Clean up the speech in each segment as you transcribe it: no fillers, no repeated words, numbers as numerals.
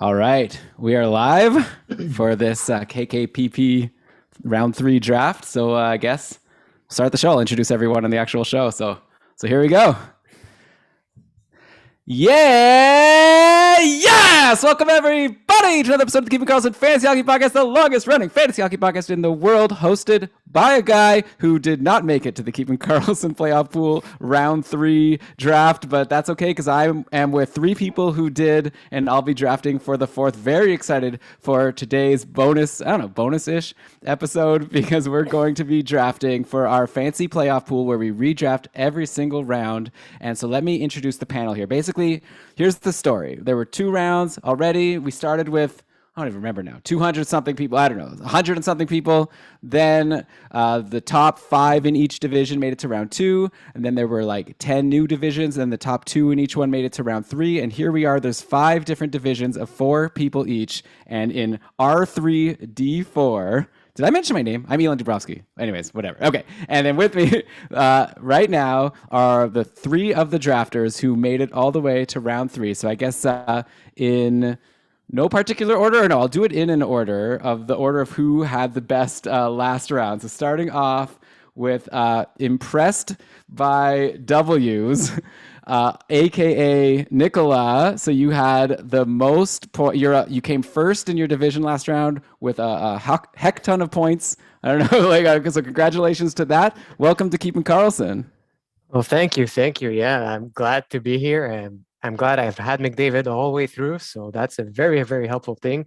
All right, we are live for this KKPP round three draft. So I guess start the show. I'll introduce everyone on the actual show. So here we go. Yeah! Yes! Welcome everybody to another episode of the Keeping Karlsson Fantasy Hockey Podcast, the longest running fantasy hockey podcast in the world, hosted by a guy who did not make it to the Keeping Karlsson playoff pool round three draft, but that's okay because I am with three people who did, and I'll be drafting for the fourth. Very excited for today's bonus-ish episode because we're going to be drafting for our fancy playoff pool where we redraft every single round. And so let me introduce the panel here. Basically, here's the story. There were two rounds already. We started with, I don't even remember now, 200 something people. I don't know, 100 and something people. Then the top five in each division made it to round two. And then there were like 10 new divisions. And the top two in each one made it to round three. And here we are. There's five different divisions of four people each. And in R3D4, did I mention my name? I'm Elon Dubrowski. Anyways, whatever. Okay. And then with me right now are the three of the drafters who made it all the way to round three. So I guess in no particular order, or no, I'll do it in an order of the order of who had the best last round. So starting off with impressed by W's, aka Nicola. So you had the most point. You came first in your division last round with a heck ton of points. I don't know, so congratulations to that. Welcome to Keeping Karlsson. Well, thank you. Thank you. Yeah, I'm glad to be here. And I'm glad I've had McDavid all the way through. So that's a very, very helpful thing.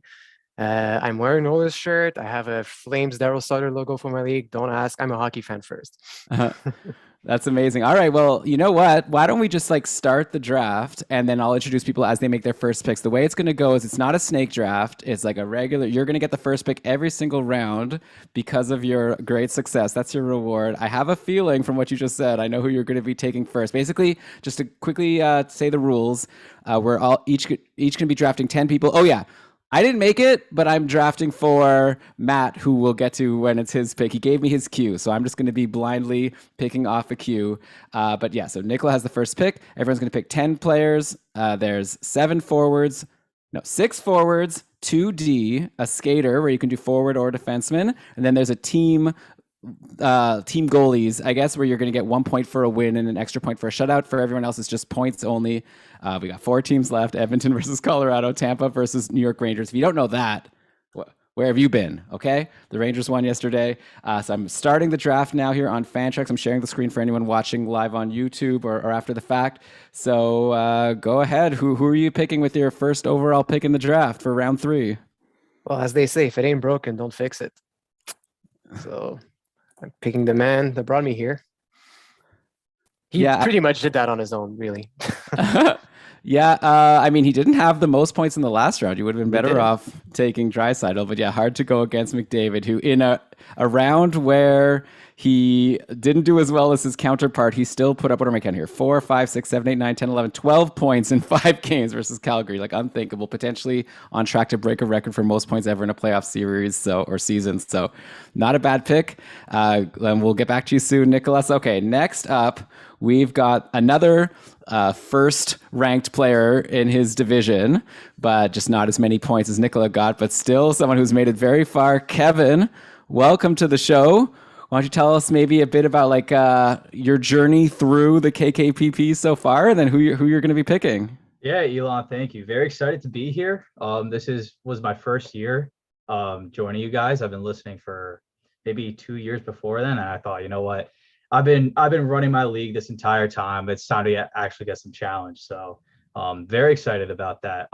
I'm wearing Oilers shirt. I have a Flames Daryl Sutter logo for my league. Don't ask. I'm a hockey fan first. That's amazing. All right. Well, you know what? Why don't we just start the draft and then I'll introduce people as they make their first picks. The way it's going to go is it's not a snake draft. It's like a regular, you're going to get the first pick every single round because of your great success. That's your reward. I have a feeling from what you just said, I know who you're going to be taking first. Basically, just to quickly say the rules, we're all each going to be drafting 10 people. Oh, yeah. I didn't make it, but I'm drafting for Matt, who we'll get to when it's his pick. He gave me his cue, so I'm just going to be blindly picking off a cue. But yeah, so Nicola has the first pick. Everyone's going to pick 10 players. There's six forwards, 2D, a skater where you can do forward or defenseman, and then there's a team goalies, I guess, where you're going to get 1 point for a win and an extra point for a shutout. For everyone else, it's just points only. We got four teams left: Edmonton versus Colorado, Tampa versus New York Rangers. If you don't know that, where have you been? Okay, the Rangers won yesterday. So I'm starting the draft now here on Fantrax. I'm sharing the screen for anyone watching live on YouTube or after the fact. So go ahead. Who are you picking with your first overall pick in the draft for round three? Well, as they say, if it ain't broken, don't fix it. So I'm picking the man that brought me here. He pretty much did that on his own, really. Yeah, I mean, he didn't have the most points in the last round. You would have been better off taking Draisaitl, but yeah, hard to go against McDavid, who in a round where he didn't do as well as his counterpart, he still put up, what am I counting here? 4, 5, 6, 7, 8, 9, 10, 11, 12 points in 5 games versus Calgary. Like, unthinkable. Potentially on track to break a record for most points ever in a playoff series or season. So, not a bad pick. And we'll get back to you soon, Nicholas. Okay, next up, we've got another first ranked player in his division, but just not as many points as Nicola got, but still someone who's made it very far. Kevin, welcome to the show. Why don't you tell us maybe a bit about your journey through the KKPP so far, and then who you're going to be picking? Yeah, Elon, thank you. Very excited to be here. This was my first year joining you guys. I've been listening for maybe 2 years before then, and I thought, you know what? I've been running my league this entire time. It's time to actually get some challenge. So very excited about that.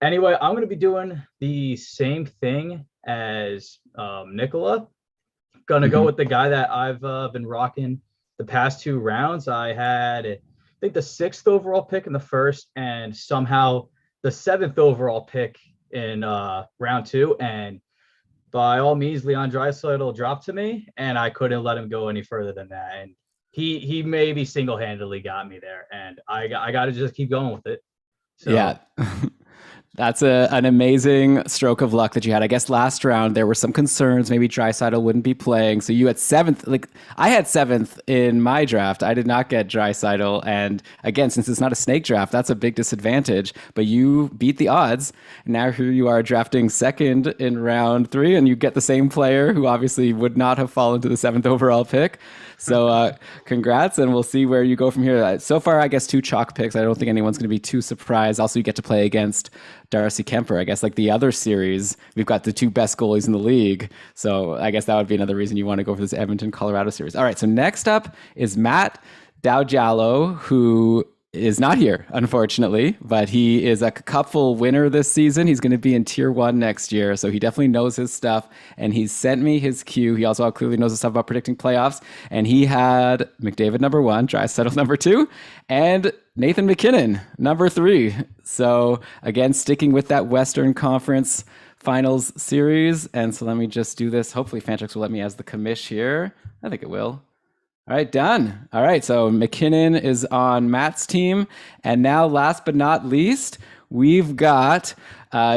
Anyway, I'm going to be doing the same thing as Nicola. Going to go with the guy that I've been rocking the past 2 rounds. I had, I think, the 6th overall pick in the first and somehow the 7th overall pick in round 2. And by all means, Leon Draisaitl dropped to me, and I couldn't let him go any further than that. And he maybe single-handedly got me there, and I got to just keep going with it. So. Yeah. That's an amazing stroke of luck that you had. I guess last round there were some concerns. Maybe Draisaitl wouldn't be playing. So you had seventh. Like I had seventh in my draft. I did not get Draisaitl. And again, since it's not a snake draft, that's a big disadvantage. But you beat the odds. Now here you are drafting second in round 3, and you get the same player who obviously would not have fallen to the 7th overall pick. So congrats, and we'll see where you go from here. So far, I guess 2 chalk picks. I don't think anyone's going to be too surprised. Also, you get to play against Darcy Kemper. I guess like the other series, we've got the 2 best goalies in the league. So I guess that would be another reason you want to go for this Edmonton, Colorado series. All right, so next up is Matt Dowjallo, who is not here, unfortunately, but he is a cupful winner this season. He's going to be in tier 1 next year, so he definitely knows his stuff, and he's sent me his cue. He also clearly knows the stuff about predicting playoffs, and he had McDavid number 1, Draisaitl number 2, and Nathan MacKinnon number 3. So again, sticking with that Western Conference Finals series, and so let me just do this. Hopefully Fantrix will let me as the commish here. I think it will. All right, done. All right, so MacKinnon is on Matt's team. And now, last but not least, we've got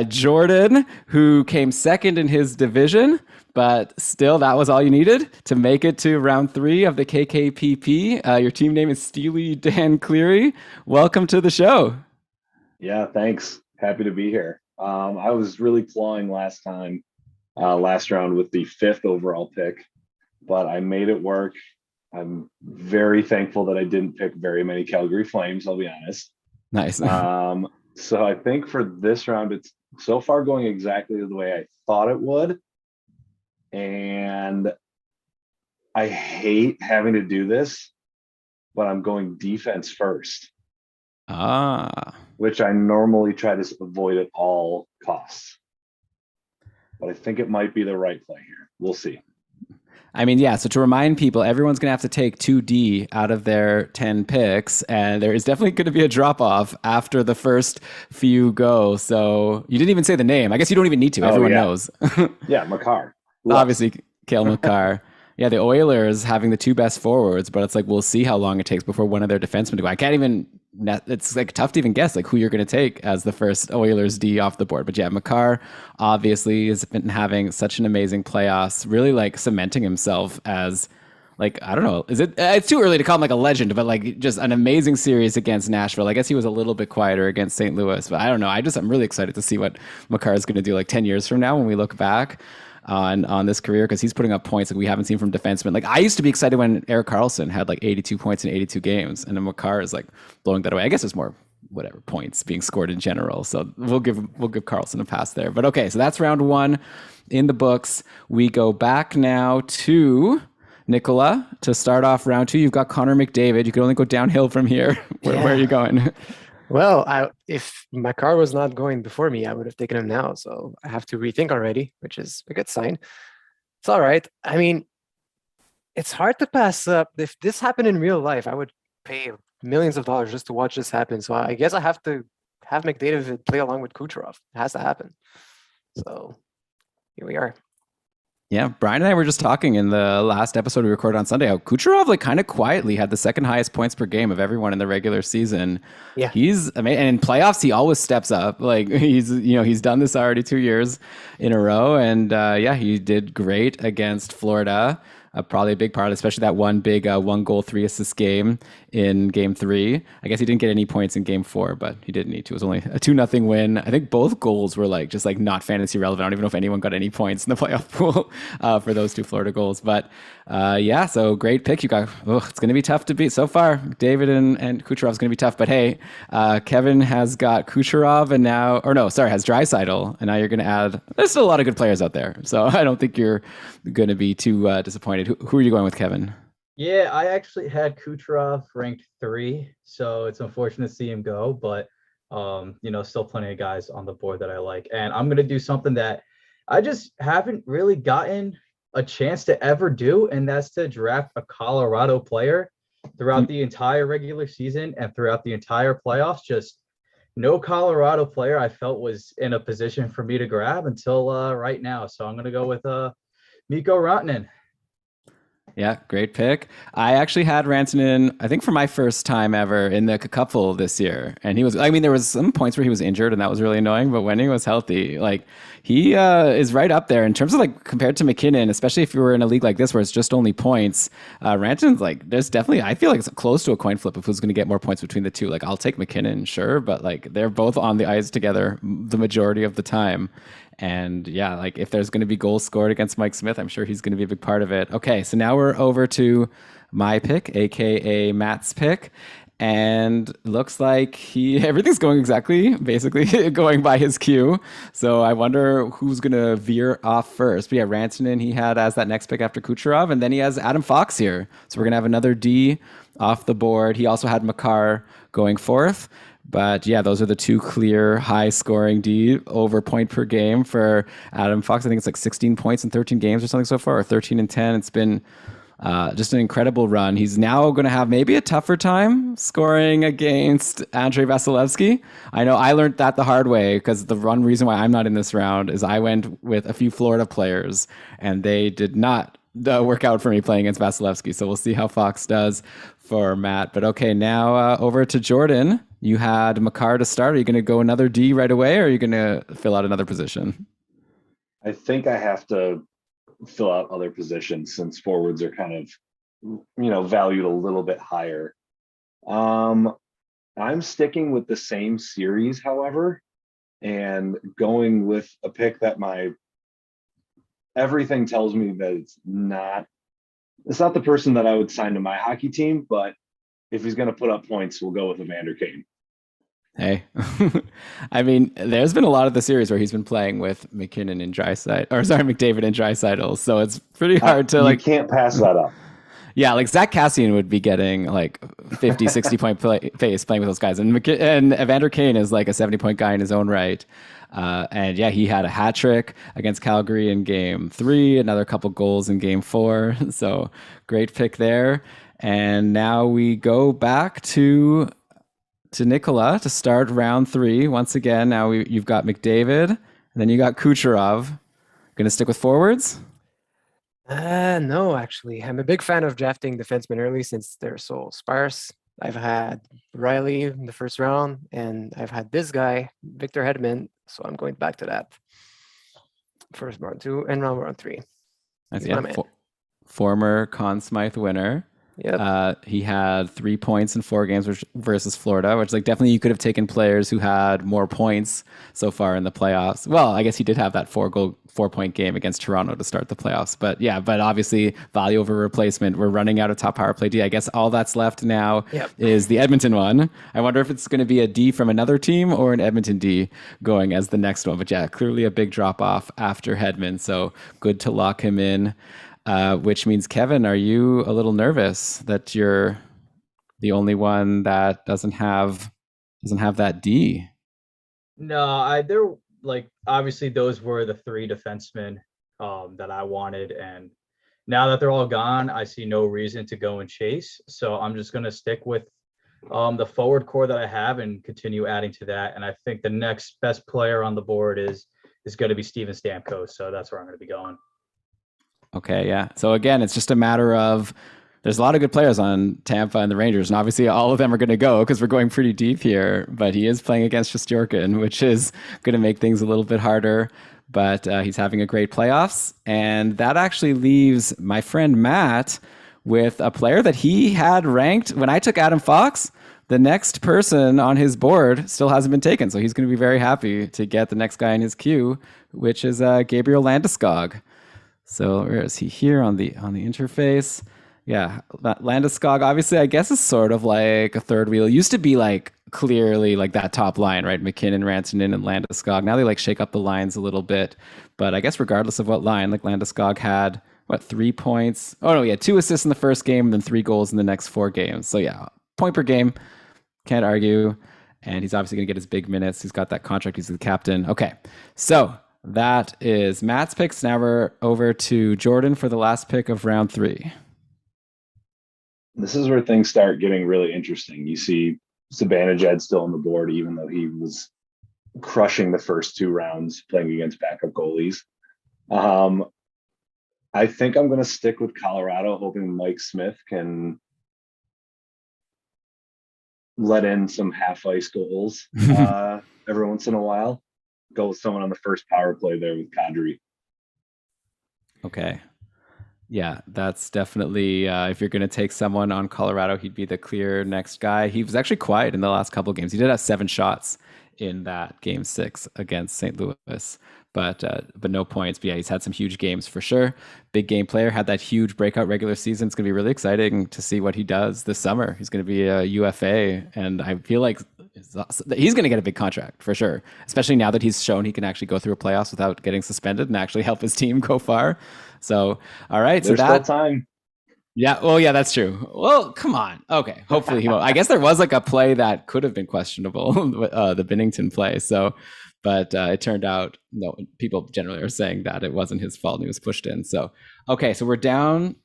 Jordan, who came second in his division, but still, that was all you needed to make it to round 3 of the KKPP. Your team name is Steely Dan Cleary. Welcome to the show. Yeah, thanks. Happy to be here. I was really clawing last round with the 5th overall pick, but I made it work. I'm very thankful that I didn't pick very many Calgary Flames, I'll be honest. Nice. So I think for this round, it's so far going exactly the way I thought it would. And I hate having to do this, but I'm going defense first. Which I normally try to avoid at all costs. But I think it might be the right play here. We'll see. I mean, yeah, so to remind people, everyone's going to have to take 2D out of their 10 picks, and there is definitely going to be a drop-off after the first few go. So you didn't even say the name. I guess you don't even need to. Everyone knows. Yeah, Makar. Obviously, Cale Makar. Yeah, the Oilers having the 2 best forwards, but it's like, we'll see how long it takes before one of their defensemen to go. I can't even, it's like tough to even guess like who you're going to take as the first Oilers D off the board. But yeah, Makar obviously has been having such an amazing playoffs, really like cementing himself as like, I don't know, it's too early to call him like a legend, but like just an amazing series against Nashville. I guess he was a little bit quieter against St. Louis, but I don't know. I'm really excited to see what Makar is going to do like 10 years from now when we look back on this career, because he's putting up points like we haven't seen from defensemen. Like I used to be excited when Erik Karlsson had like 82 points in 82 games, and then Makar is like blowing that away. I guess it's more whatever points being scored in general. So we'll give Karlsson a pass there. But okay, so that's round 1 in the books. We go back now to Nicola to start off round 2. You've got Connor McDavid. You can only go downhill from here. Where are you going? Well, if my car was not going before me, I would have taken him now. So I have to rethink already, which is a good sign. It's all right. I mean, it's hard to pass up. If this happened in real life, I would pay millions of dollars just to watch this happen. So I guess I have to have McDavid play along with Kucherov. It has to happen. So here we are. Yeah, Brian and I were just talking in the last episode we recorded on Sunday how Kucherov like kind of quietly had the 2nd highest points per game of everyone in the regular season. Yeah, he's amazing, and in playoffs he always steps up. Like he's done this already 2 years in a row, and he did great against Florida. Probably a big part, especially that one big 1-goal, 3-assist game in Game 3. I guess he didn't get any points in Game 4, but he didn't need to. It was only a 2-0 win. I think both goals were like just like not fantasy relevant. I don't even know if anyone got any points in the playoff pool for those 2 Florida goals. But so great pick. You got. It's going to be tough to beat so far. David and Kucherov is going to be tough. But hey, Kevin has got Kucherov has Draisaitl, and now you're going to add. There's still a lot of good players out there, so I don't think you're going to be too disappointed. Who are you going with, Kevin? Yeah, I actually had Kucherov ranked 3, so it's unfortunate to see him go, but still plenty of guys on the board that I like. And I'm gonna do something that I just haven't really gotten a chance to ever do, and that's to draft a Colorado player throughout the entire regular season and throughout the entire playoffs. Just no Colorado player I felt was in a position for me to grab until right now. So I'm gonna go with Mikko Rantanen. Yeah, great pick. I actually had Rantanen, I think for my first time ever in the couple this year. And he was, I mean, there was some points where he was injured and that was really annoying, but when he was healthy, like he is right up there in terms of like compared to McKinnon, especially if you were in a league like this where it's just only points. Rantanen's like, there's definitely, I feel like it's close to a coin flip if who's going to get more points between the two. Like I'll take McKinnon, sure, but like they're both on the ice together the majority of the time. And yeah, like if there's going to be goals scored against Mike Smith, I'm sure he's going to be a big part of it. Okay, so now we're over to my pick, aka Matt's pick. And looks like everything's going exactly basically going by his cue. So I wonder who's gonna veer off first. But yeah, Rantanen he had as that next pick after Kucherov, and then he has Adam Fox here. So we're gonna have another D off the board. He also had Makar going fourth. But yeah, those are the two clear high scoring D over point per game for Adam Fox. I think it's like 16 points in 13 games or something so far, or 13 and 10. It's been just an incredible run. He's now going to have maybe a tougher time scoring against Andrei Vasilevsky. I know I learned that the hard way because the one reason why I'm not in this round is I went with a few Florida players and they did not work out for me playing against Vasilevsky. So we'll see how Fox does for Matt. But okay, now over to Jordan. You had Makar to start. Are you going to go another D right away or are you going to fill out another position? I think I have to fill out other positions since forwards are kind of, valued a little bit higher. I'm sticking with the same series, however, and going with a pick that everything tells me that it's not the person that I would sign to my hockey team, but if he's going to put up points, we'll go with Evander Kane. Hey, I mean, there's been a lot of the series where he's been playing with McKinnon and McDavid and Draisaitl. So it's pretty hard to you can't pass that up. Yeah, like Zach Cassian would be getting like 50, 60 point pace playing with those guys. And Evander Kane is like a 70-point guy in his own right. And yeah, he had a hat trick against Calgary in game 3, another couple goals in game 4. So great pick there. And now we go back to Nicola to start round 3. Once again, now you've got McDavid, and then you got Kucherov. Going to stick with forwards? No, actually. I'm a big fan of drafting defensemen early since they're so sparse. I've had Riley in the first round, and I've had this guy, Victor Hedman, so I'm going back to that. First round 2 and round 3. That's former Conn Smythe winner. Yep. He had 3 points in 4 games versus Florida, which like definitely you could have taken players who had more points so far in the playoffs. Well, I guess he did have that 4-point game against Toronto to start the playoffs. But yeah, but obviously value over replacement. We're running out of top power play D. I guess all that's left now is the Edmonton one. I wonder if it's going to be a D from another team or an Edmonton D going as the next one. But yeah, clearly a big drop off after Hedman. So good to lock him in. Which means, Kevin, are you a little nervous that you're the only one that doesn't have that D? No, they're like obviously those were the 3 defensemen that I wanted, and now that they're all gone, I see no reason to go and chase. So I'm just gonna stick with the forward core that I have and continue adding to that. And I think the next best player on the board is going to be Steven Stamkos. So that's where I'm going to be going. Okay, yeah. So again, it's just a matter of there's a lot of good players on Tampa and the Rangers, and obviously all of them are going to go because we're going pretty deep here. But he is playing against Shesterkin, which is going to make things a little bit harder. But he's having a great playoffs, and that actually leaves my friend Matt with a player that he had ranked when I took Adam Fox. The next person on his board still hasn't been taken, so he's going to be very happy to get the next guy in his queue, which is Gabriel Landisgog. So where is he here on the interface? Yeah, Landeskog obviously I guess is sort of like a third wheel. It used to be like clearly like that top line, right? McKinnon, Rantanen, and Landeskog. Now they like shake up the lines a little bit. But I guess regardless of what line, like Landeskog had 3 points? Oh no, yeah, 2 assists in the first game and then 3 goals in the next 4 games. So yeah, point per game, can't argue. And he's obviously gonna get his big minutes. He's got that contract, he's the captain. Okay, so that is Matt's picks. Now we're over to Jordan for the last pick of round 3. This is where things start getting really interesting. You see Zibanejad still on the board, even though he was crushing the first 2 rounds playing against backup goalies. I think I'm going to stick with Colorado, hoping Mike Smith can let in some half ice goals every once in a while. Go with someone on the first power play there with Kadri. Okay. Yeah, that's definitely, if you're going to take someone on Colorado, he'd be the clear next guy. He was actually quiet in the last couple of games. He did have 7 shots in that game 6 against St. Louis, but no points. But yeah, he's had some huge games for sure. Big game player, had that huge breakout regular season. It's going to be really exciting to see what he does this summer. He's going to be a UFA, and I feel like he's going to get a big contract for sure, especially now that he's shown he can actually go through a playoffs without getting suspended and actually help his team go far. So, all right. There's so that still time. Yeah. Well, yeah, that's true. Well, come on. Okay. Hopefully he won't. I guess there was like a play that could have been questionable, the Binnington play. So, but it turned out, no, people generally are saying that it wasn't his fault and he was pushed in. So, okay. So we're down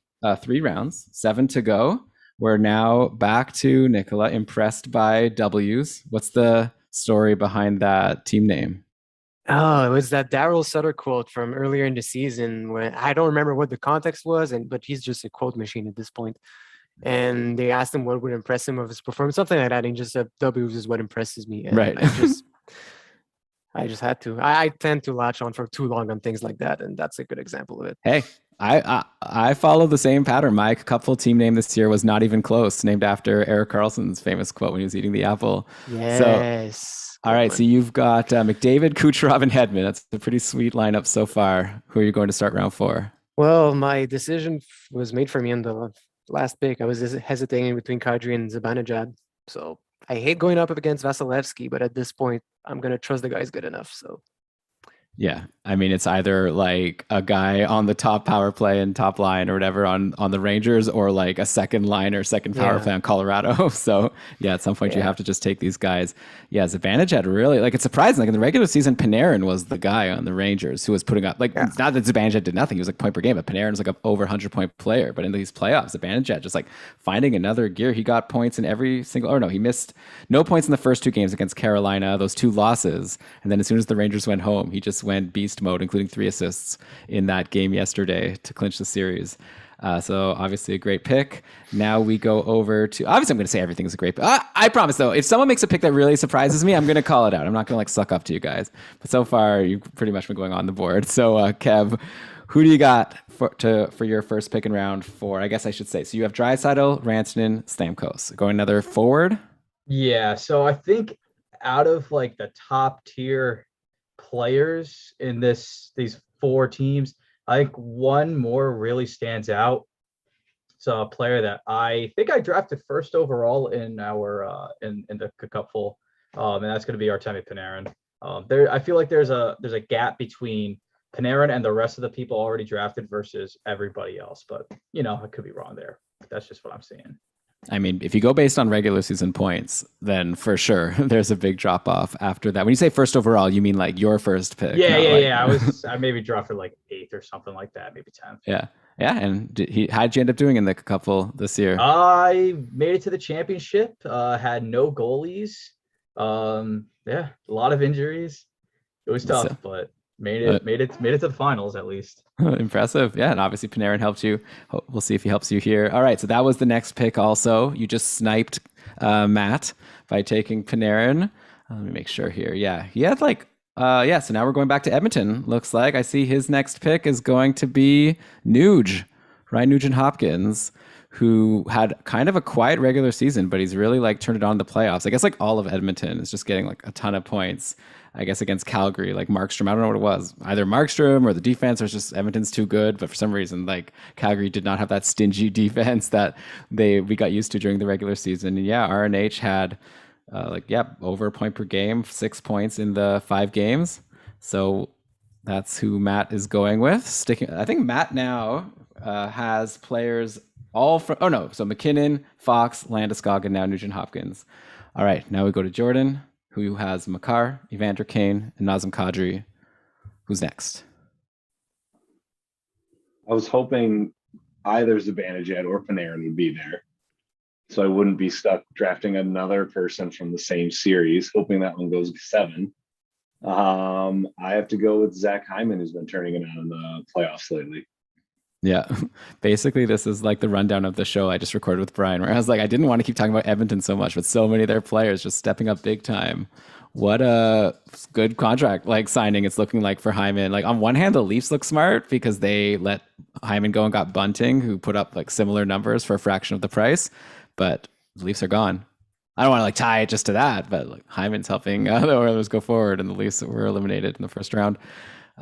3 rounds, 7 to go. We're now back to Nicola, impressed by W's. What's the story behind that team name? Oh, it was that Daryl Sutter quote from earlier in the season when I don't remember what the context was, but he's just a quote machine at this point. And they asked him what would impress him of his performance, something like that. And he just said, W is what impresses me. And Right. I just had to. I tend to latch on for too long on things like that, and that's a good example of it. Hey, I follow the same pattern. My couple team name this year was not even close, named after Erik Karlsson's famous quote when he was eating the apple. Yes. All right, so you've got McDavid, Kucherov, and Hedman. That's a pretty sweet lineup so far. Who are you going to start round 4? Well, my decision was made for me in the last pick. I was hesitating between Kadri and Zibanejad. So I hate going up against Vasilevsky, but at this point, I'm going to trust the guy's good enough. So Yeah, I mean, it's either like a guy on the top power play and top line or whatever on the Rangers, or like a second line or second power play on Colorado. So yeah, at some point you have to just take these guys. Yeah, Zibanejad really, like, it's surprising. Like in the regular season, Panarin was the guy on the Rangers who was putting up, like, not that Zibanejad did nothing. He was like point per game, but Panarin's like a over 100-point player. But in these playoffs, Zibanejad just like finding another gear. He got points in every single, or no, he missed no points in the first 2 games against Carolina, those 2 losses. And then as soon as the Rangers went home, he just went beast mode, including 3 assists in that game yesterday to clinch the series. So obviously a great pick. Now we go over to, obviously I'm going to say everything's a great pick. I promise though, if someone makes a pick that really surprises me, I'm going to call it out. I'm not going to like suck up to you guys. But so far you've pretty much been going on the board. So Kev, who do you got for your first pick in round 4? I guess I should say. So you have Draisaitl, Rantanen, Stamkos. Going another forward? Yeah, so I think out of like the top tier players in these 4 teams, I think one more really stands out. So a player that I think I drafted first overall in our in the cupful, and that's going to be Artemi Panarin. I feel like there's a gap between Panarin and the rest of the people already drafted versus everybody else, but you know, I could be wrong there. That's just what I'm seeing. I mean, if you go based on regular season points, then for sure there's a big drop off after that. When you say first overall, you mean like your first pick? Yeah. I maybe drafted like 8th or something like that, maybe 10th. Yeah. And how'd you end up doing in the couple this year? I made it to the championship. Had no goalies. A lot of injuries. It was tough, but made it to the finals at least. Impressive. Yeah, and obviously Panarin helped you. We'll see if he helps you here. All right, so that was the next pick also. You just sniped Matt by taking Panarin. Let me make sure here. Yeah, he had like so now we're going back to Edmonton. Looks like I see his next pick is going to be Ryan Nugent Hopkins, who had kind of a quiet regular season, but he's really like turned it on in the playoffs. I guess like all of Edmonton is just getting like a ton of points. I guess against Calgary, like Markstrom, I don't know what it was. Either Markstrom or the defense, or just Edmonton's too good. But for some reason, like Calgary did not have that stingy defense that we got used to during the regular season. And yeah, RNH had over a point per game, 6 points in the 5 games. So that's who Matt is going with. I think Matt now has players all from, so McKinnon, Fox, Landeskog, and now Nugent Hopkins. All right, now we go to Jordan, who has Makar, Evander Kane, and Nazem Kadri. Who's next? I was hoping either Zibanejad or Panarin would be there, so I wouldn't be stuck drafting another person from the same series, hoping that one goes 7. I have to go with Zach Hyman, who's been turning it on in the playoffs lately. Yeah. Basically, this is like the rundown of the show I just recorded with Brian, where I was like, I didn't want to keep talking about Edmonton so much, but so many of their players just stepping up big time. What a good contract like signing it's looking like for Hyman. Like on one hand, the Leafs look smart because they let Hyman go and got Bunting, who put up like similar numbers for a fraction of the price, but the Leafs are gone. I don't want to like tie it just to that, but like Hyman's helping the Oilers go forward, and the Leafs were eliminated in the first round.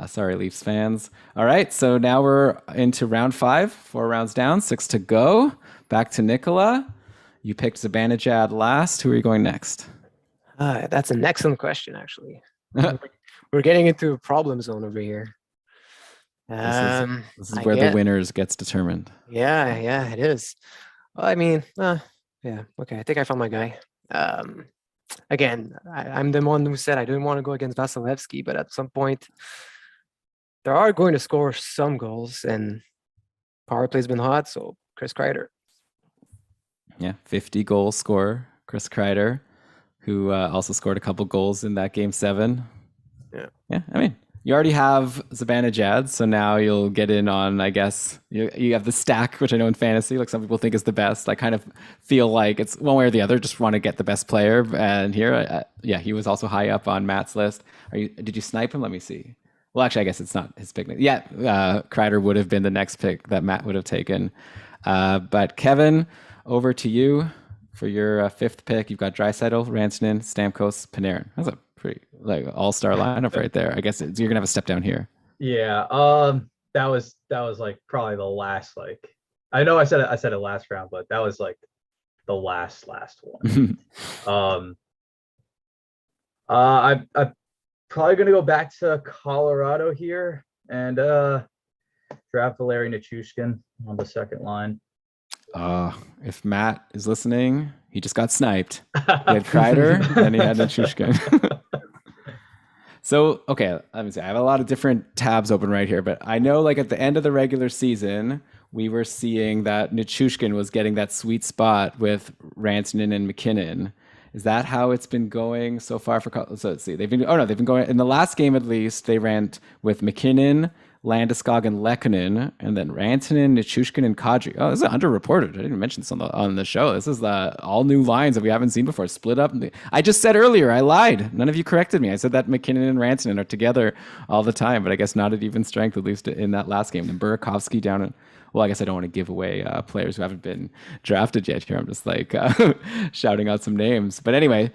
Sorry, Leafs fans. All right, so now we're into round 5, 4 rounds down, 6 to go. Back to Nicola. You picked Zibanejad last. Who are you going next? That's an excellent question, actually. We're getting into a problem zone over here. This is where the winners gets determined. Yeah, it is. Well, I mean, yeah, okay. I think I found my guy. Again, I'm the one who said I didn't want to go against Vasilevsky, but at some point, they are going to score some goals, and power play's been hot. So Chris Kreider. Yeah, 50 goal scorer, Chris Kreider, who also scored a couple goals in that game 7. Yeah. I mean, you already have Zibanejad, so now you'll get in on, I guess, you have the stack, which I know in fantasy, like some people think is the best. I kind of feel like it's one way or the other, just want to get the best player. And here, yeah, he was also high up on Matt's list. Did you snipe him? Let me see. Well, actually, I guess it's not his pick. Yeah, Kreider would have been the next pick that Matt would have taken. But Kevin, over to you for your 5th pick. You've got Draisaitl, Rantanen, Stamkos, Panarin. That's a pretty like all-star lineup right there. I guess you're gonna have a step down here. Yeah, that was like probably the last, like, I know I said it last round, but that was like the last one. I'm probably gonna go back to Colorado here and draft Valeri Nichushkin on the second line. If Matt is listening, he just got sniped. He had Kreider, then he had Nichushkin. So, okay, let me see. I have a lot of different tabs open right here, but I know like at the end of the regular season, we were seeing that Nichushkin was getting that sweet spot with Rantanen and McKinnon. Is that how it's been going so far for? So let's see. They've been going in the last game at least. They ran with McKinnon, Landisgog, and Lehkonen, and then Rantanen, Nichushkin, and Kadri. Oh, this is underreported. I didn't mention this on the show. This is all new lines that we haven't seen before. Split up. I just said earlier, I lied. None of you corrected me. I said that McKinnon and Rantanen are together all the time, but I guess not at even strength, at least in that last game. And Burakovsky down at. Well, I guess I don't want to give away players who haven't been drafted yet here. I'm just like shouting out some names. But anyway,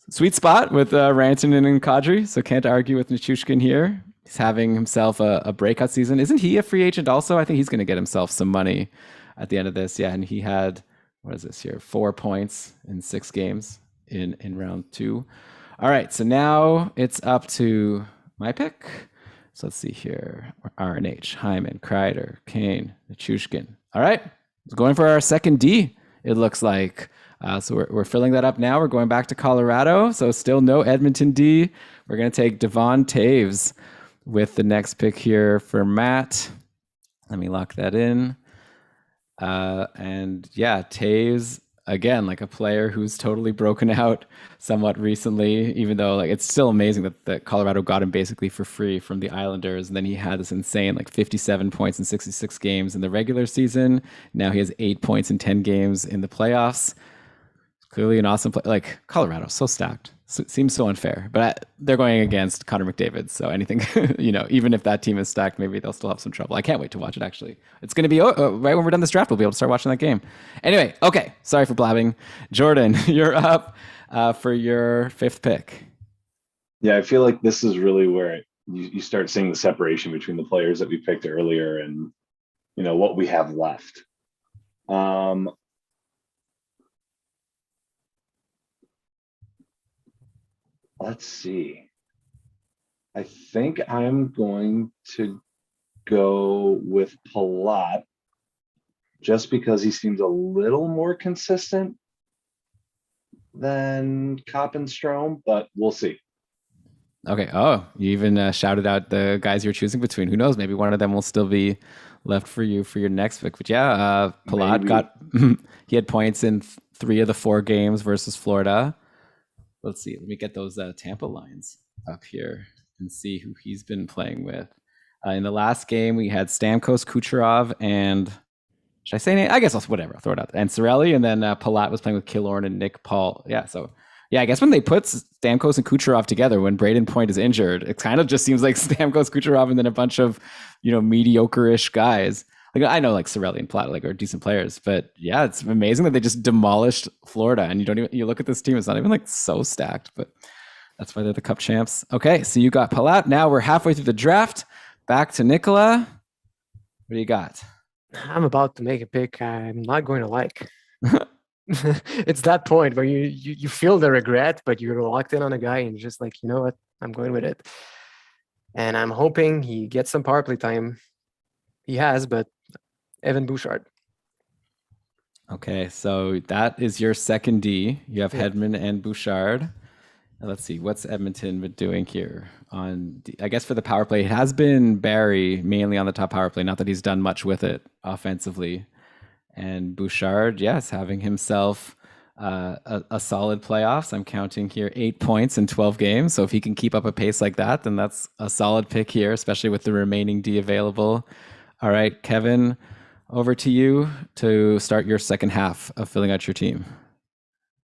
sweet spot with Rantanen and Kadri. So can't argue with Nichushkin here. He's having himself a breakout season. Isn't he a free agent also? I think he's going to get himself some money at the end of this. Yeah, and he had, what is this here? 4 points in 6 games in round 2. All right, so now it's up to my pick. So let's see here. RNH, Hyman, Kreider, Kane, Nichushkin. All right, going for our second D, it looks like. So we're filling that up now. We're going back to Colorado. So still no Edmonton D. We're going to take Devon Toews with the next pick here for Matt. Let me lock that in. And yeah, Toews, again, like a player who's totally broken out somewhat recently, even though like it's still amazing that Colorado got him basically for free from the Islanders. And then he had this insane like 57 points in 66 games in the regular season. Now he has 8 points in 10 games in the playoffs. Clearly an awesome play. Like Colorado, so stacked. So it seems so unfair, but they're going against Connor McDavid. So anything, even if that team is stacked, maybe they'll still have some trouble. I can't wait to watch it, actually. It's going to be right when we're done this draft, we'll be able to start watching that game. Anyway, okay. Sorry for blabbing. Jordan, you're up for your 5th pick. Yeah, I feel like this is really where you start seeing the separation between the players that we picked earlier and, what we have left. Let's see. I think I'm going to go with Palat just because he seems a little more consistent than Kopp and Strome, but we'll see. Okay. Oh, you even shouted out the guys you're choosing between. Who knows? Maybe one of them will still be left for you for your next pick. But yeah, Palat he had points in 3 of the 4 games versus Florida. Let's see. Let me get those Tampa lines up here and see who he's been playing with. In the last game, we had Stamkos, Kucherov, and should I say name? I guess whatever. I'll throw it out. And Cirelli, and then Palat was playing with Killorn and Nick Paul. Yeah, so yeah, I guess when they put Stamkos and Kucherov together, when Braden Point is injured, it kind of just seems like Stamkos, Kucherov, and then a bunch of mediocre-ish guys. Like I know like Cirelli and Palat are decent players, but yeah, it's amazing that they just demolished Florida. And you look at this team, it's not even like so stacked, but that's why they're the Cup champs. Okay, so you got Palat. Now we're halfway through the draft. Back to Nicola. What do you got? I'm about to make a pick I'm not going to like. It's that point where you feel the regret, but you're locked in on a guy and you're just like, you know what, I'm going with it. And I'm hoping he gets some power play time. He has, but Evan Bouchard. Okay, so that is your second D. You have Yeah. Hedman and Bouchard. Let's see, what's Edmonton been doing here on I guess for the power play? It has been Barry mainly on the top power play, not that he's done much with it offensively. And Bouchard, yes, having himself a solid playoffs. I'm counting here 8 points in 12 games. So if he can keep up a pace like that, then that's a solid pick here, especially with the remaining D available. All right, Kevin, over to you to start your second half of filling out your team.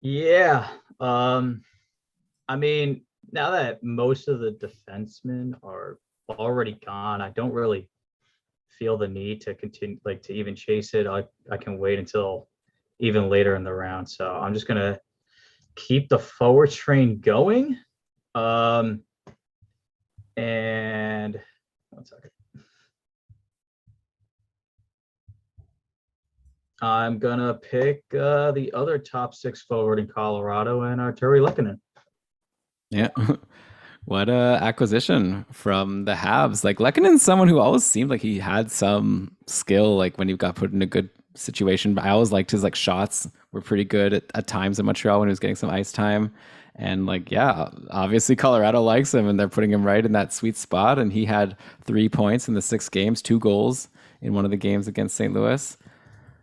Yeah. I mean, now that most of the defensemen are already gone, I don't really feel the need to continue, like to even chase it. I can wait until even later in the round. So I'm just gonna keep the forward train going. And 1 second. I'm gonna pick the other top 6 forward in Colorado and Arturi Lehkonen. Yeah. What a acquisition from the Habs. Like Lekkonen's someone who always seemed like he had some skill, like when he got put in a good situation. But I always liked his like shots were pretty good at times in Montreal when he was getting some ice time. And like, yeah, obviously Colorado likes him and they're putting him right in that sweet spot. And he had 3 points in the 6 games, 2 goals in one of the games against St. Louis.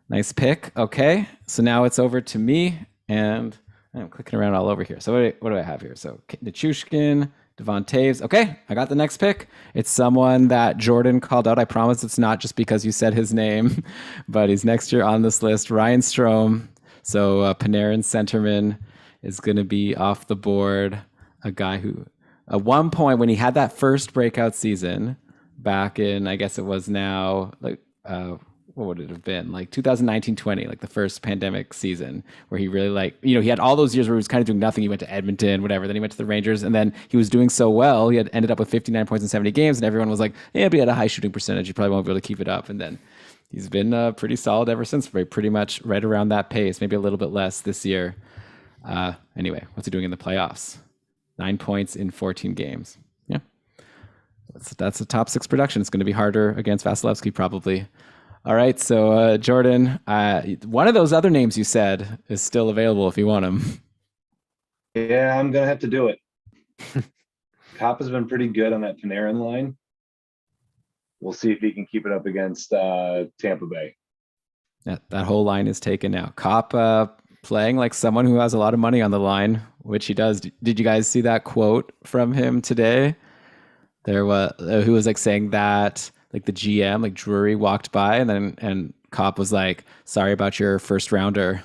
Nice pick. Okay. So now it's over to me and I'm clicking around all over here. So what do I have here? So Nichushkin, Devon Taves. Okay, I got the next pick. It's someone that Jordan called out. I promise it's not just because you said his name, but he's next year on this list. Ryan Strome. So Panarin centerman is going to be off the board. A guy who, at one point when he had that first breakout season back in, I guess it was now like, what would it have been, like 2019-20, like the first pandemic season where he really like, he had all those years where he was kind of doing nothing. He went to Edmonton, whatever. Then he went to the Rangers and then he was doing so well. He had ended up with 59 points in 70 games and everyone was like, yeah, but he had a high shooting percentage. You probably won't be able to keep it up. And then he's been pretty solid ever since, pretty much right around that pace, maybe a little bit less this year. Anyway, what's he doing in the playoffs? 9 points in 14 games. Yeah. That's a top 6 production. It's going to be harder against Vasilevsky probably. All right, so Jordan, one of those other names you said is still available if you want him. Yeah, I'm gonna have to do it. Copp has been pretty good on that Panarin line. We'll see if he can keep it up against Tampa Bay. Yeah, that whole line is taken now. Copp playing like someone who has a lot of money on the line, which he does. Did you guys see that quote from him today? There was who was like saying that. Like the GM, like Drury, walked by and Copp was like, "Sorry about your first rounder,"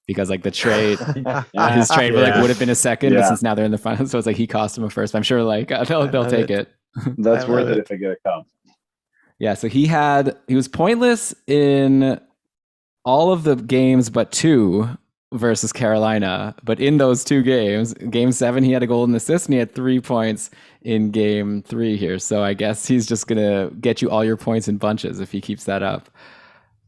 because like the trade, his trade would have been a second, but since now they're in the final, so it's like he cost him a first. I'm sure like they'll take it. That's worth it if I get a Cup. Yeah, so he was pointless in all of the games but 2 versus Carolina, but in those 2 games, game 7 he had a goal and assist and he had 3 points in game 3 here. So I guess he's just gonna get you all your points in bunches if he keeps that up.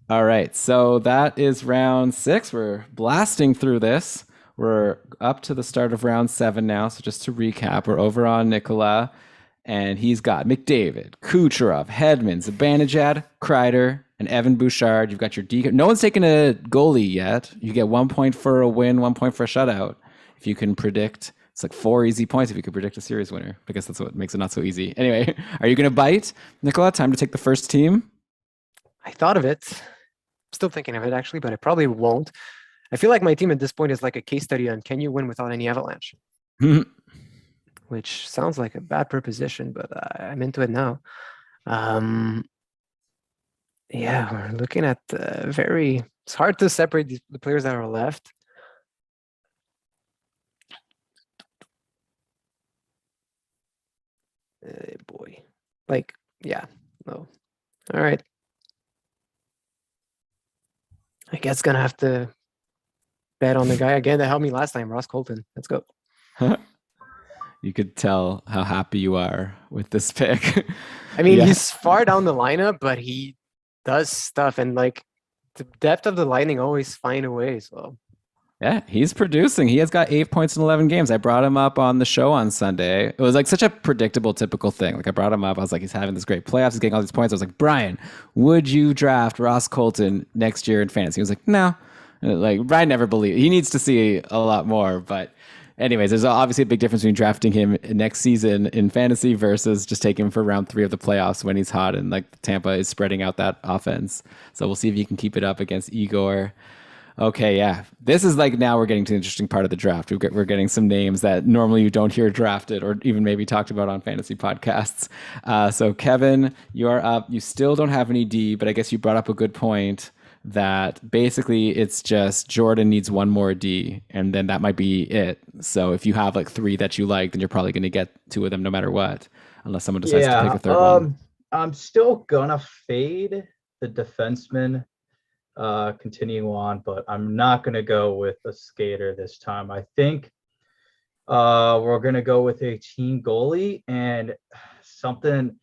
All right, so that is round 6. We're blasting through this. We're up to the start of round 7 now. So just to recap, we're over on Nicola and he's got McDavid, Kucherov, Hedman, Zibanejad, Kreider, and Evan Bouchard. You've got your D. No one's taken a goalie yet. You get 1 point for a win, 1 point for a shutout. If you can predict, it's like 4 easy points if you can predict a series winner. I guess that's what makes it not so easy. Anyway, are you going to bite, Nicola? Time to take the first team? I thought of it. Still thinking of it actually, but I probably won't. I feel like my team at this point is like a case study on can you win without any Avalanche? which sounds like a bad preposition, but I'm into it now. Yeah, we're looking at it's hard to separate the players that are left. Boy. Like, yeah, no. All right. I guess gonna have to bet on the guy again that helped me last time, Ross Colton. Let's go. You could tell how happy you are with this pick. I mean, Yeah. he's far down the lineup, but he does stuff, and like the depth of the Lightning always find a way. So Yeah, he's producing. He has got 8 points in 11 games. I brought him up on the show on Sunday. It was like such a predictable, typical thing. Like I brought him up. I was like, he's having this great playoffs. He's getting all these points. I was like, Brian, would you draft Ross Colton next year in fantasy? He was like, no. Like Brian never believed. He needs to see a lot more. But anyways, there's obviously a big difference between drafting him next season in fantasy versus just taking him for round 3 of the playoffs when he's hot and like Tampa is spreading out that offense. So we'll see if you can keep it up against Igor. Okay, yeah. This is like now we're getting to the interesting part of the draft. We're getting some names that normally you don't hear drafted or even maybe talked about on fantasy podcasts. So Kevin, you are up. You still don't have any D, but I guess you brought up a good point that basically it's just Jordan needs one more D and then that might be it. So if you have like 3 that you like, then you're probably going to get 2 of them no matter what, unless someone decides to pick a third one. I'm still gonna fade the defenseman continue on, but I'm not gonna go with a skater this time. I think we're gonna go with a team goalie, and something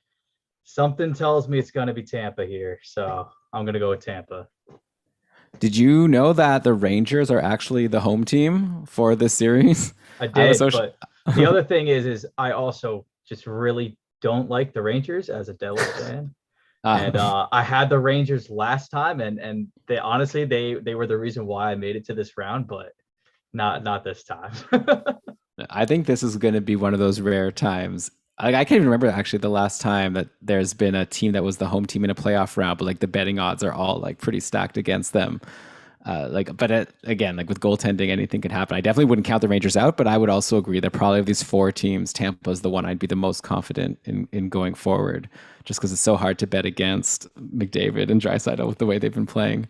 tells me it's gonna be Tampa here, so I'm gonna go with Tampa. Did you know that the Rangers are actually the home team for this series? I did, but the other thing is I also just really don't like the Rangers as a Devils fan. And I had the Rangers last time, and they honestly they were the reason why I made it to this round, but not this time. I think this is going to be one of those rare times. I can't even remember actually the last time that there's been a team that was the home team in a playoff round, but like the betting odds are all like pretty stacked against them. Again, like with goaltending, anything can happen. I definitely wouldn't count the Rangers out, but I would also agree that probably of these 4 teams, Tampa is the one I'd be the most confident in going forward, just because it's so hard to bet against McDavid and Draisaitl with the way they've been playing.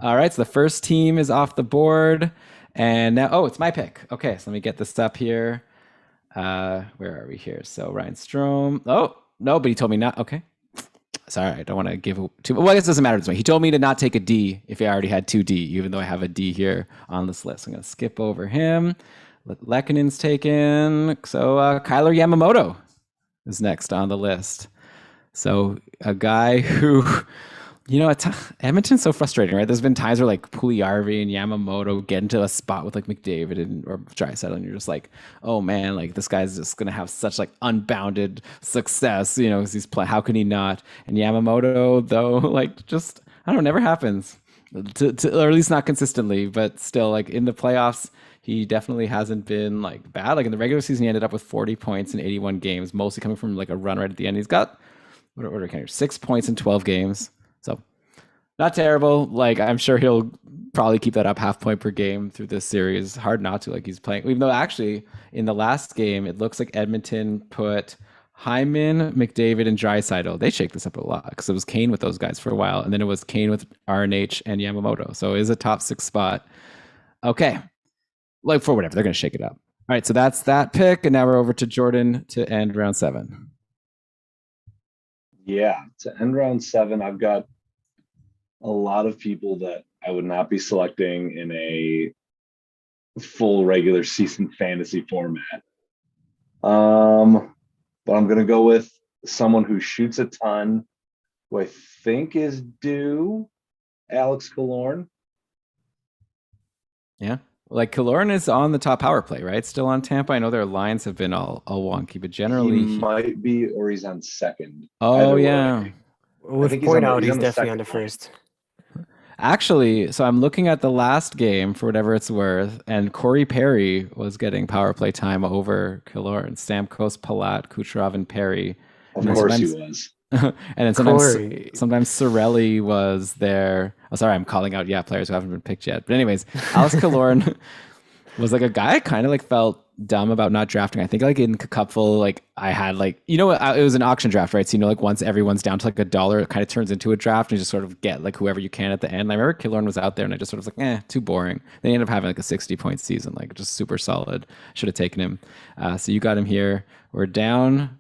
All right, so the first team is off the board, and now it's my pick. Okay, so let me get this up here. Where are we here? So Ryan Strome. Oh no, but he told me not. Okay. Sorry, I don't want to give too. Well, I guess it doesn't matter to me. He told me to not take a D if I already had 2 D, even though I have a D here on this list. I'm going to skip over him. Lekkonen's taken. So Kylo Yamamoto is next on the list. So a guy who, Edmonton's so frustrating, right? There's been times where like Puljujarvi and Yamamoto get into a spot with like McDavid or Draisaitl, and you're just like, oh man, like this guy's just gonna have such like unbounded success, because he's playing. How can he not? And Yamamoto, though, like just I don't know, never happens, or at least not consistently. But still, like in the playoffs, he definitely hasn't been like bad. Like in the regular season, he ended up with 40 points in 81 games, mostly coming from like a run right at the end. He's got 6 points in 12 games. So not terrible. Like I'm sure he'll probably keep that up half point per game through this series. Hard not to. Like he's playing, even though actually in the last game it looks like Edmonton put Hyman, McDavid, and Draisaitl. They shake this up a lot because it was Kane with those guys for a while, and then it was Kane with RNH and Yamamoto. So it is a top 6 spot. Okay, like for whatever, they're gonna shake it up. All right, so that's that pick, and now we're over to Jordan to end round 7. Yeah, to end round 7, I've got a lot of people that I would not be selecting in a full regular season fantasy format. But I'm going to go with someone who shoots a ton, who I think is due, Alex Killorn. Yeah. Like Killorn is on the top power play, right? Still on Tampa. I know their lines have been all wonky, but generally he might be, or he's on second. Oh yeah. With point out, he's definitely on the first. Actually, so I'm looking at the last game for whatever it's worth, and Corey Perry was getting power play time over Killorn. Stamkos, Palat, Kucherov, and Perry. Of course he was. And then sometimes Cirelli was there. Oh, sorry, I'm calling out players who haven't been picked yet. But anyways, Alex Killorn was like a guy I kind of like felt dumb about not drafting. I think like in Cupful, like I had like, you know, it was an auction draft, right? So, you know, like once everyone's down to like $1, it kind of turns into a draft and you just sort of get like whoever you can at the end. And I remember Killorn was out there and I just sort of was like, too boring. They ended up having like a 60-point season, like just super solid. Should have taken him. So you got him here. We're down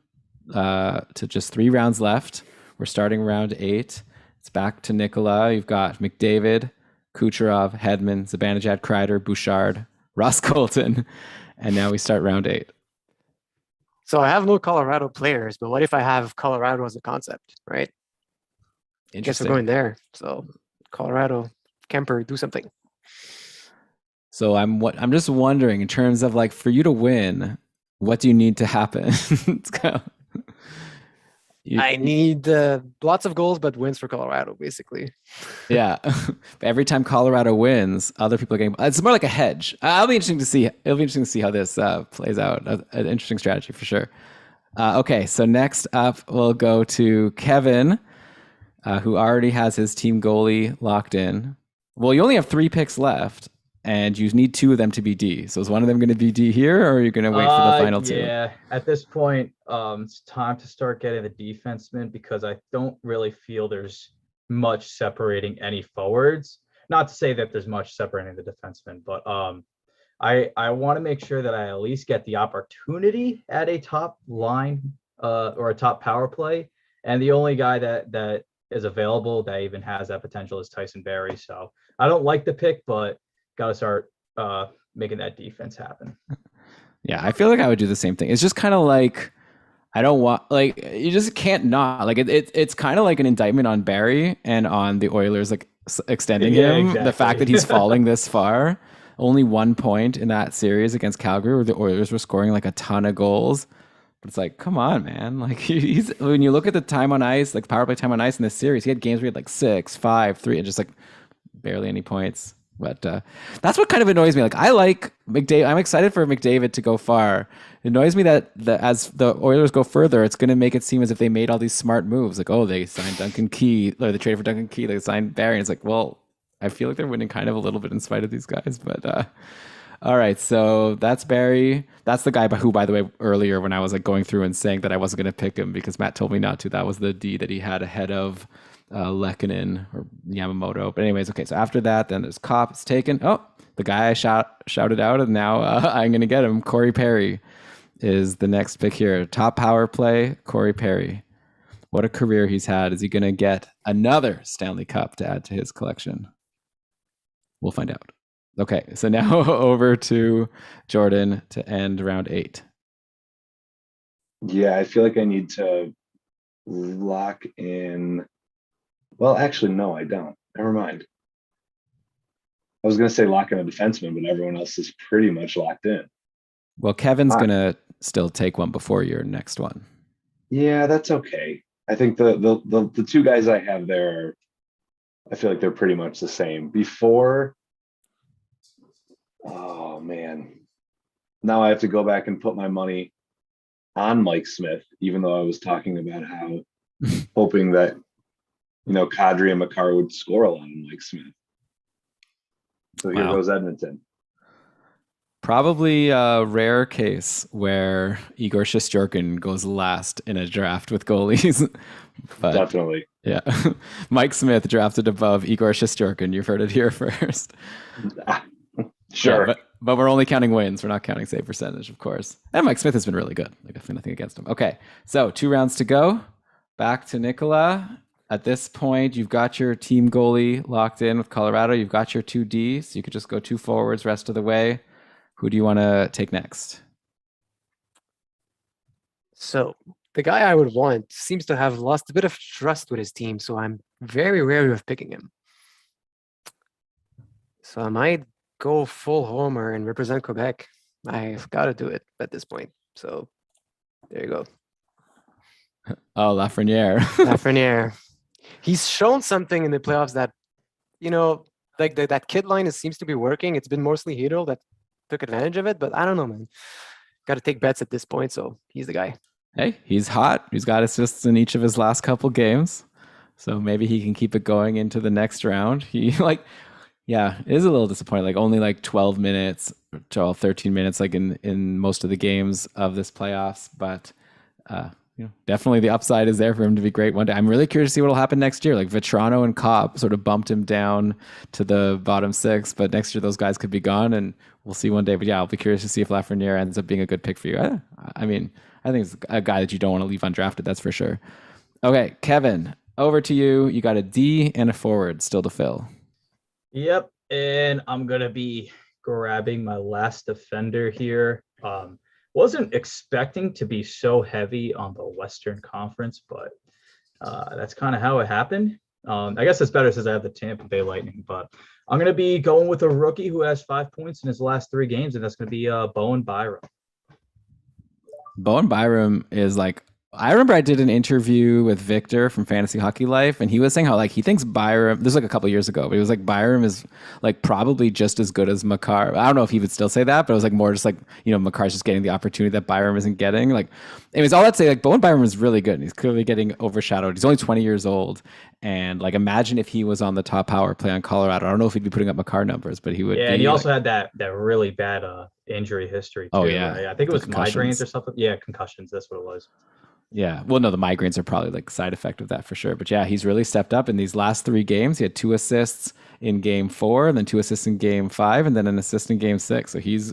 to just 3 rounds left. We're starting round 8. It's back to Nicola. You've got McDavid, Kucherov, Hedman, Zibanejad, Kreider, Bouchard, Ross Colton, and now we start round 8. So I have no Colorado players, but what if I have Colorado as a concept, right? I guess we're going there. So Colorado, Kemper, do something. So I'm just wondering, in terms of like for you to win, what do you need to happen? It's kind of, I need lots of goals, but wins for Colorado, basically. Yeah. Every time Colorado wins, other people are getting. It's more like a hedge. It'll be interesting to see. It'll be interesting to see how this plays out. An interesting strategy for sure. Okay, so next up we'll go to Kevin, who already has his team goalie locked in. Well, you only have 3 picks left, and you need 2 of them to be D. So is one of them going to be D here, or are you going to wait for the final 2? Yeah, at this point, it's time to start getting the defensemen because I don't really feel there's much separating any forwards. Not to say that there's much separating the defensemen, but I want to make sure that I at least get the opportunity at a top line or a top power play. And the only guy that is available that even has that potential is Tyson Barrie. So I don't like the pick, but got to start making that defense happen. Yeah, I feel like I would do the same thing. It's just kind of like, I don't want, like, you just can't not. Like, it's kind of like an indictment on Barrie and on the Oilers, like, extending him. Exactly. The fact that he's falling this far. Only 1 point in that series against Calgary where the Oilers were scoring, like, a ton of goals. But it's like, come on, man. Like, when you look at the time on ice, like, power play time on ice in this series, he had games where he had, like, 6, 5, 3, and just, like, barely any points. But that's what kind of annoys me. Like, I like McDavid. I'm excited for McDavid to go far. It annoys me that as the Oilers go further, it's going to make it seem as if they made all these smart moves. Like, oh, they signed Duncan Key, or they traded for Duncan Key. They signed Barrie. And it's like, well, I feel like they're winning kind of a little bit in spite of these guys. But all right, so that's Barrie. That's the guy who, by the way, earlier when I was like going through and saying that I wasn't going to pick him because Matt told me not to, that was the D that he had ahead of Lehkonen or Yamamoto. But anyways, okay, so after that, then there's Kopp. It's taken. Oh, the guy I shouted out, and now I'm going to get him. Corey Perry is the next pick here. Top power play, Corey Perry. What a career he's had. Is he going to get another Stanley Cup to add to his collection? We'll find out. Okay, so now over to Jordan to end round 8. Yeah, I feel like I need to lock in. Well, actually, no, I don't. Never mind. I was going to say lock in a defenseman, but everyone else is pretty much locked in. Well, Kevin's going to still take one before your next one. Yeah, that's okay. I think the 2 guys I have there, I feel like they're pretty much the same. Before, oh, man. Now I have to go back and put my money on Mike Smith, even though I was talking about how hoping that Kadri and Makar would score a lot on Mike Smith. So here goes Edmonton. Probably a rare case where Igor Shesterkin goes last in a draft with goalies. But, definitely. Yeah. Mike Smith drafted above Igor Shesterkin. You've heard it here first. Sure. Yeah, but we're only counting wins. We're not counting save percentage, of course. And Mike Smith has been really good. Like, definitely nothing against him. Okay. So 2 rounds to go. Back to Nicola. At this point, you've got your team goalie locked in with Colorado. You've got your 2 Ds. So you could just go 2 forwards rest of the way. Who do you want to take next? So the guy I would want seems to have lost a bit of trust with his team. So I'm very wary of picking him. So I might go full homer and represent Quebec. I've got to do it at this point. So there you go. Oh, Lafreniere. Lafreniere. He's shown something in the playoffs that, like that kid line seems to be working. It's been mostly Hito that took advantage of it, but I don't know, man. Got to take bets at this point, so he's the guy. Hey, he's hot. He's got assists in each of his last couple games, so maybe he can keep it going into the next round. Yeah, it is a little disappointing. Like only like 12 minutes, 12, 13 minutes, like in most of the games of this playoffs. But definitely the upside is there for him to be great one day. I'm really curious to see what will happen next year. Like Vetrano and Cobb sort of bumped him down to the bottom six, but next year those guys could be gone, and we'll see one day. But yeah, I'll be curious to see if Lafreniere ends up being a good pick for you. I mean, I think it's a guy that you don't want to leave undrafted. That's for sure. Okay, Kevin, over to you. You got a D and a forward still to fill. Yep, and I'm gonna be grabbing my last defender here. Wasn't expecting to be so heavy on the Western Conference, but that's kind of how it happened. I guess it's better since I have the Tampa Bay Lightning, but I'm gonna be going with a rookie who has 5 points in his last 3 games, and that's gonna be Bowen Byram. Bowen Byram is like, I remember I did an interview with Victor from Fantasy Hockey Life, and he was saying how like he thinks Byram, this was like a couple years ago, but he was like Byram is like probably just as good as Makar. I don't know if he would still say that, but it was like more just like, Makar's just getting the opportunity that Byram isn't getting. Like, anyways, all that say, like Bowen Byram is really good, and he's clearly getting overshadowed. He's only 20 years old, and like imagine if he was on the top power play on Colorado. I don't know if he'd be putting up Makar numbers, but he would. Yeah, be, and he also like, had that really bad injury history too. Oh yeah, right? I think it was concussions. migraines or something. Yeah, concussions. That's what it was. Yeah. Well, no, the migraines are probably like side effect of that for sure. But yeah, he's really stepped up in these last 3 games. He had 2 assists in game 4, and then 2 assists in game 5, and then an assist in game 6. So he's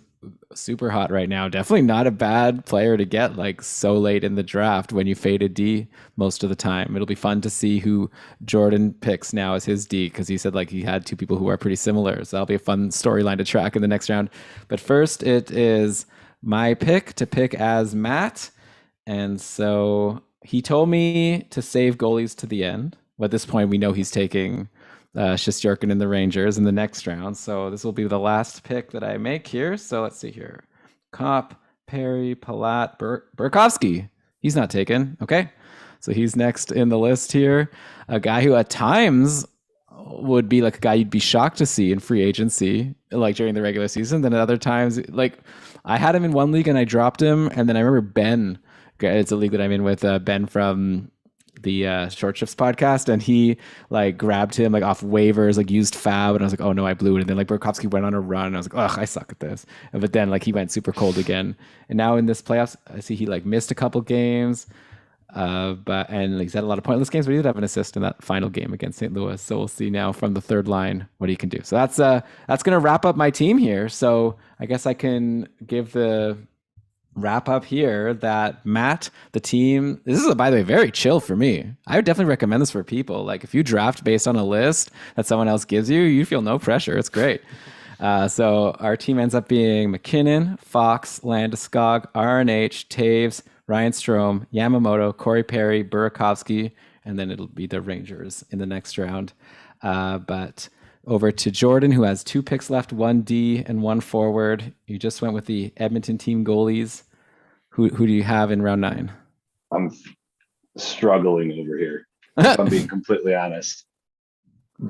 super hot right now. Definitely not a bad player to get like so late in the draft when you fade a D most of the time. It'll be fun to see who Jordan picks now as his D, because he said like he had 2 people who are pretty similar. So that'll be a fun storyline to track in the next round. But first, it is my pick to pick as Matt. And so he told me to save goalies to the end. But at this point, we know he's taking Shesterkin and the Rangers in the next round. So this will be the last pick that I make here. So let's see here. Kopp, Perry, Palat, Burakovsky. He's not taken. Okay. So he's next in the list here. A guy who at times would be like a guy you'd be shocked to see in free agency, like during the regular season. Then at other times, like I had him in one league and I dropped him. And then I remember Ben, it's a league that I'm in with Ben from the Short Shifts podcast, and he like grabbed him like off waivers, like used Fab, and I was like, oh no, I blew it. And then like Burakovsky went on a run, and I was like, ugh, I suck at this. But then like he went super cold again, and now in this playoffs, I see he like missed a couple games, and like, he's had a lot of pointless games, but he did have an assist in that final game against St. Louis. So we'll see now from the third line what he can do. So that's gonna wrap up my team here. So I guess I can give the wrap up here that Matt, the team, this is by the way very chill for me. I would definitely recommend this for people. Like if you draft based on a list that someone else gives you, you feel no pressure. It's great. So our team ends up being McKinnon, Fox, Landeskog, RNH, Taves, Ryan Strome, Yamamoto, Corey Perry, Burakovsky, and then it'll be the Rangers in the next round. But over to Jordan, who has 2 picks left, 1 D and 1 forward. You just went with the Edmonton team goalies. Who do you have in round 9? I'm struggling over here, if I'm being completely honest.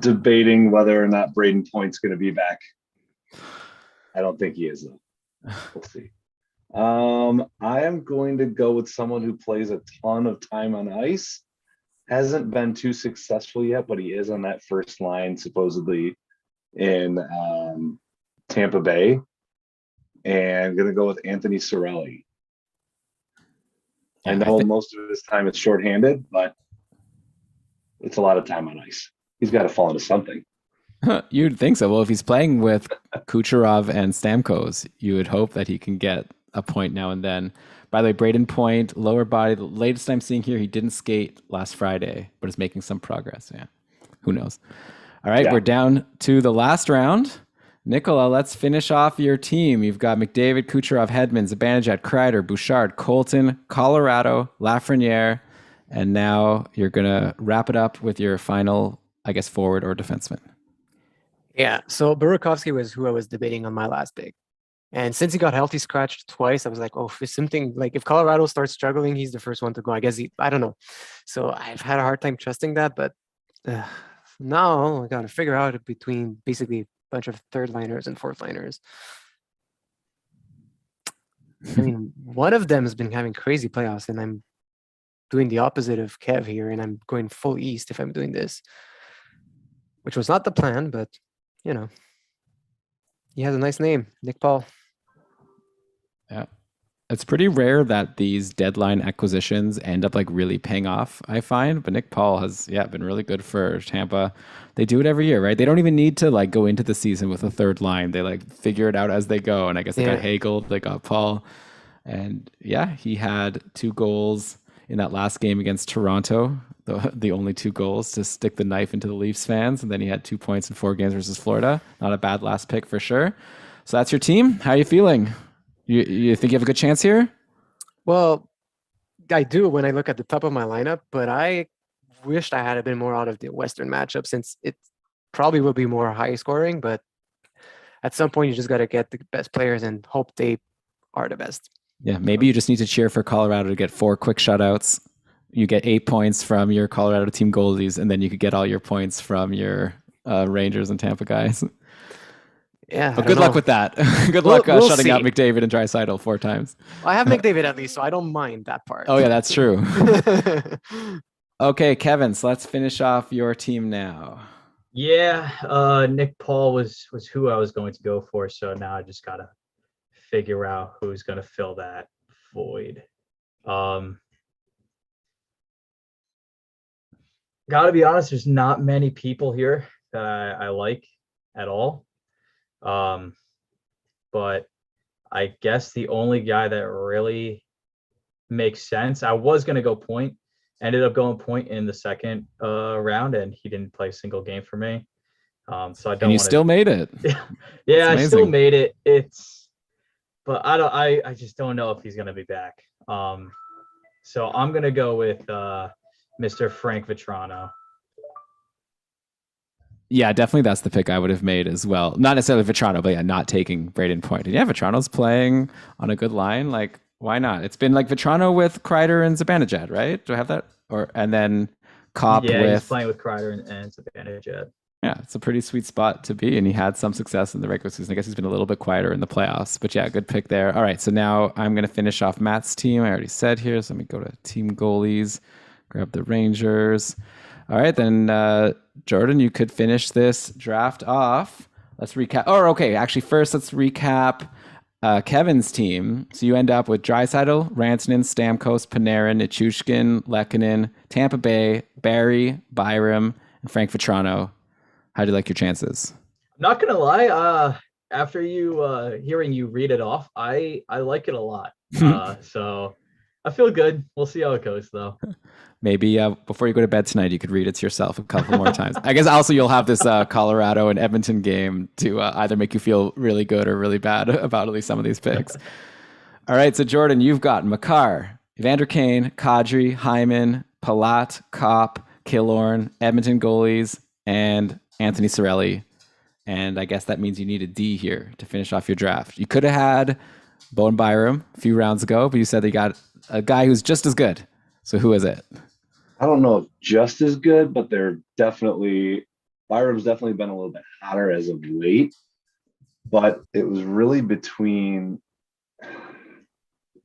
Debating whether or not Braden Point's going to be back. I don't think he is, though. We'll see. I am going to go with someone who plays a ton of time on ice. Hasn't been too successful yet, but he is on that first line, supposedly, in Tampa Bay. And I'm going to go with Anthony Cirelli. I know most of his time is shorthanded, but it's a lot of time on ice. He's got to fall into something. You'd think so. Well, if he's playing with Kucherov and Stamkos, you would hope that he can get a point now and then. By the way, Braden Point, lower body, the latest I'm seeing here, he didn't skate last Friday, but is making some progress. Yeah, who knows? All right, We're down to the last round. Nicola, let's finish off your team. You've got McDavid, Kucherov, Hedman, Zibanejad, Kreider, Bouchard, Colton, Colorado, Lafreniere, and now you're going to wrap it up with your final, I guess, forward or defenseman. Yeah, so Burakovsky was who I was debating on my last pick. And since he got healthy scratched twice, I was like, oh, if something, like if Colorado starts struggling, he's the first one to go. I guess I don't know. So I've had a hard time trusting that, but now I got to figure out between basically bunch of third liners and fourth liners. I mean, one of them has been having crazy playoffs, and I'm doing the opposite of Kev here, and I'm going full east if I'm doing this, which was not the plan, but you know, he has a nice name, Nick Paul. Yeah. It's pretty rare that these deadline acquisitions end up like really paying off, I find. But Nick Paul has, been really good for Tampa. They do it every year, right? They don't even need to like go into the season with a third line. They like figure it out as they go. And I guess they got Hagel, they got Paul. And yeah, he had 2 goals in that last game against Toronto, the only 2 goals to stick the knife into the Leafs fans. And then he had 2 points in 4 games versus Florida. Not a bad last pick for sure. So that's your team. How are you feeling? You think you have a good chance here? Well, I do when I look at the top of my lineup, but I wished I had a bit more out of the Western matchup since it probably will be more high scoring, but at some point you just got to get the best players and hope they are the best. Yeah, maybe you just need to cheer for Colorado to get 4 quick shutouts. You get 8 points from your Colorado team goalies, and then you could get all your points from your Rangers and Tampa guys. Yeah. But good luck with that. Good luck We'll shutting see. out McDavid and Draisaitl 4 times. I have McDavid at least, so I don't mind that part. Oh yeah, that's true. Okay, Kevin, so let's finish off your team now. Yeah, Nick Paul was who I was going to go for, so now I just gotta figure out who's gonna fill that void. Gotta be honest, there's not many people here that I like at all. But I guess the only guy that really makes sense, I was going to go Point, ended up going Point in the second round, and he didn't play a single game for me. So I don't. And you still made it. Yeah, I still made it. But I just don't know if he's going to be back. So I'm going to go with Mr. Frank Vetrano. Yeah, definitely that's the pick I would have made as well. Not necessarily Vetrano, but yeah, not taking Braden Point. And yeah, Vetrano's playing on a good line. Like, why not? It's been like Vetrano with Kreider and Zibanejad, right? Do I have that? And then Kopp with... Yeah, he's playing with Kreider and Zibanejad. Yeah, it's a pretty sweet spot to be, and he had some success in the regular season. I guess he's been a little bit quieter in the playoffs, but yeah, good pick there. All right, so now I'm going to finish off Matt's team. I already said here, so let me go to team goalies, grab the Rangers. All right, then Jordan, you could finish this draft off. Let's recap. Oh, okay, actually, first let's recap Kevin's team. So you end up with Draisaitl, Rantanen, Stamkos, Panarin, Nichushkin, Lehkonen, Tampa Bay, Barry, Byram, and Frank Vetrano. How do you like your chances? I'm not gonna lie. After you hearing you read it off, I like it a lot. So I feel good. We'll see how it goes, though. Maybe before you go to bed tonight, you could read it to yourself a couple more times. I guess also you'll have this Colorado and Edmonton game to either make you feel really good or really bad about at least some of these picks. All right, so Jordan, you've got Makar, Evander Kane, Kadri, Hyman, Palat, Kopp, Killorn, Edmonton goalies, and Anthony Cirelli. And I guess that means you need a D here to finish off your draft. You could have had Bowen Byram a few rounds ago, but you said they got a guy who's just as good. So who is it? I don't know if just as good, but Byram's definitely been a little bit hotter as of late. But it was really between,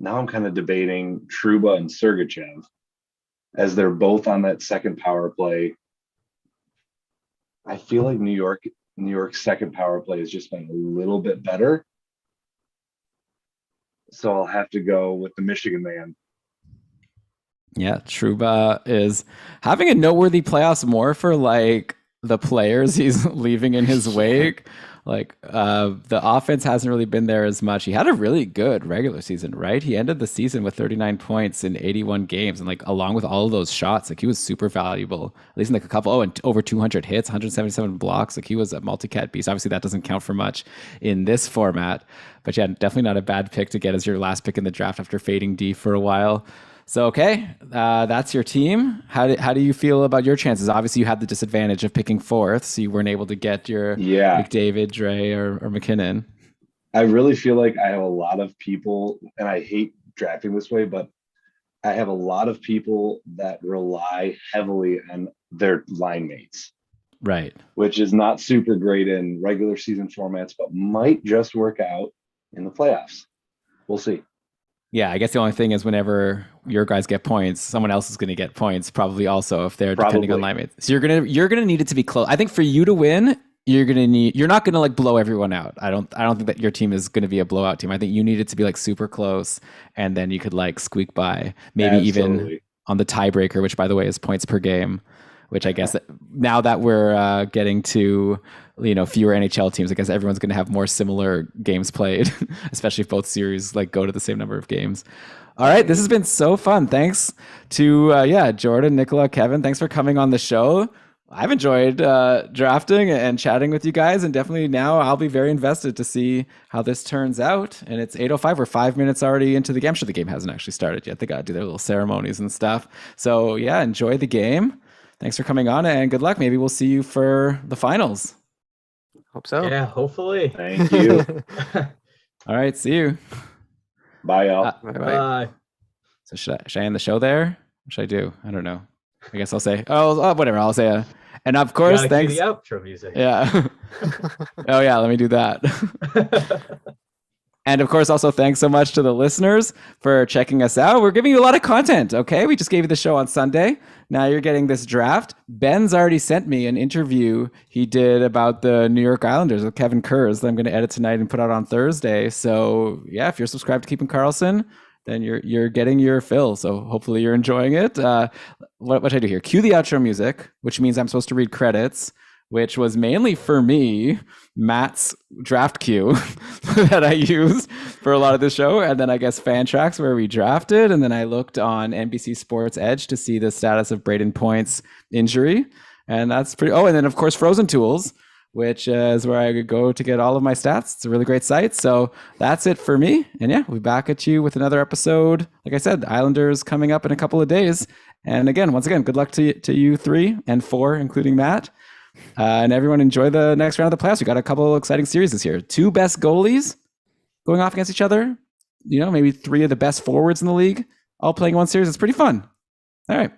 now I'm kind of debating Trouba and Sergachev, as they're both on that second power play. I feel like New York's second power play has just been a little bit better. So I'll have to go with the Michigan man. Yeah, Trouba is having a noteworthy playoffs more for like the players he's leaving in his wake. Like the offense hasn't really been there as much. He had a really good regular season, right? He ended the season with 39 points in 81 games. And like along with all of those shots, like he was super valuable, at least in like a couple, and over 200 hits, 177 blocks. Like he was a multi-cat beast. Obviously that doesn't count for much in this format, but yeah, definitely not a bad pick to get as your last pick in the draft after fading D for a while. So, okay, that's your team. How do you feel about your chances? Obviously, you had the disadvantage of picking fourth, so you weren't able to get your McDavid, Dre, or McKinnon. I really feel like I have a lot of people, and I hate drafting this way, but I have a lot of people that rely heavily on their line mates. Right. Which is not super great in regular season formats, but might just work out in the playoffs. We'll see. Yeah, I guess the only thing is whenever your guys get points, someone else is going to get points probably also if they're depending on line mates. So you're gonna need it to be close. I think for you to win, you're not gonna like blow everyone out. I don't think that your team is gonna be a blowout team. I think you need it to be like super close, and then you could like squeak by, maybe even Absolutely. on the tiebreaker, which by the way is points per game, which I guess that now that we're getting to fewer NHL teams, I guess everyone's gonna have more similar games played, especially if both series like go to the same number of games. All right, this has been so fun. Thanks to Jordan, Nicola, Kevin. Thanks for coming on the show. I've enjoyed drafting and chatting with you guys, and definitely now I'll be very invested to see how this turns out. And it's 8:05. We're 5 minutes already into the game. I'm sure the game hasn't actually started yet. They got to do their little ceremonies and stuff. So yeah, enjoy the game. Thanks for coming on, and good luck. Maybe we'll see you for the finals. Hope so. Yeah, hopefully. Thank you. All right, see you. Bye, y'all. Bye-bye. Bye. So should I end the show there? What should I do? I don't know. I guess I'll say, whatever. I'll say, and of course, You gotta thanks. cue the outro music. Yeah. Oh yeah, let me do that. And of course, also thanks so much to the listeners for checking us out. We're giving you a lot of content, okay? We just gave you the show on Sunday. Now you're getting this draft. Ben's already sent me an interview he did about the New York Islanders with Kevin Kurz that I'm going to edit tonight and put out on Thursday. So yeah, if you're subscribed to Keeping Karlsson, then you're getting your fill. So hopefully you're enjoying it. What should I do here? Cue the outro music, which means I'm supposed to read credits, which was mainly for me, Matt's draft queue that I used for a lot of the show. And then I guess fan tracks where we drafted. And then I looked on NBC Sports Edge to see the status of Braden Point's injury. And that's pretty, and then of course, Frozen Tools, which is where I could go to get all of my stats. It's a really great site. So that's it for me. And yeah, we'll be back at you with another episode. Like I said, Islanders coming up in a couple of days. And again, once again, good luck to you 3 and 4, including Matt. And everyone enjoy the next round of the playoffs. We got a couple of exciting series this year. 2 best goalies going off against each other. Maybe 3 of the best forwards in the league all playing one series. It's pretty fun. All right.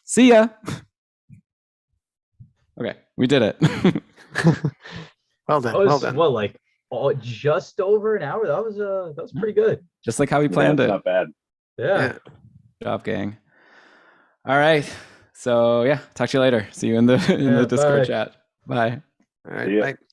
See ya. Okay, we did it. Well done. That was Well done. like just over an hour. That was pretty good. Just like how we planned That's it. not bad. Yeah. Good job, gang. All right. So yeah, talk to you later. See you in the Discord bye. chat. Bye. All right. See ya. Bye.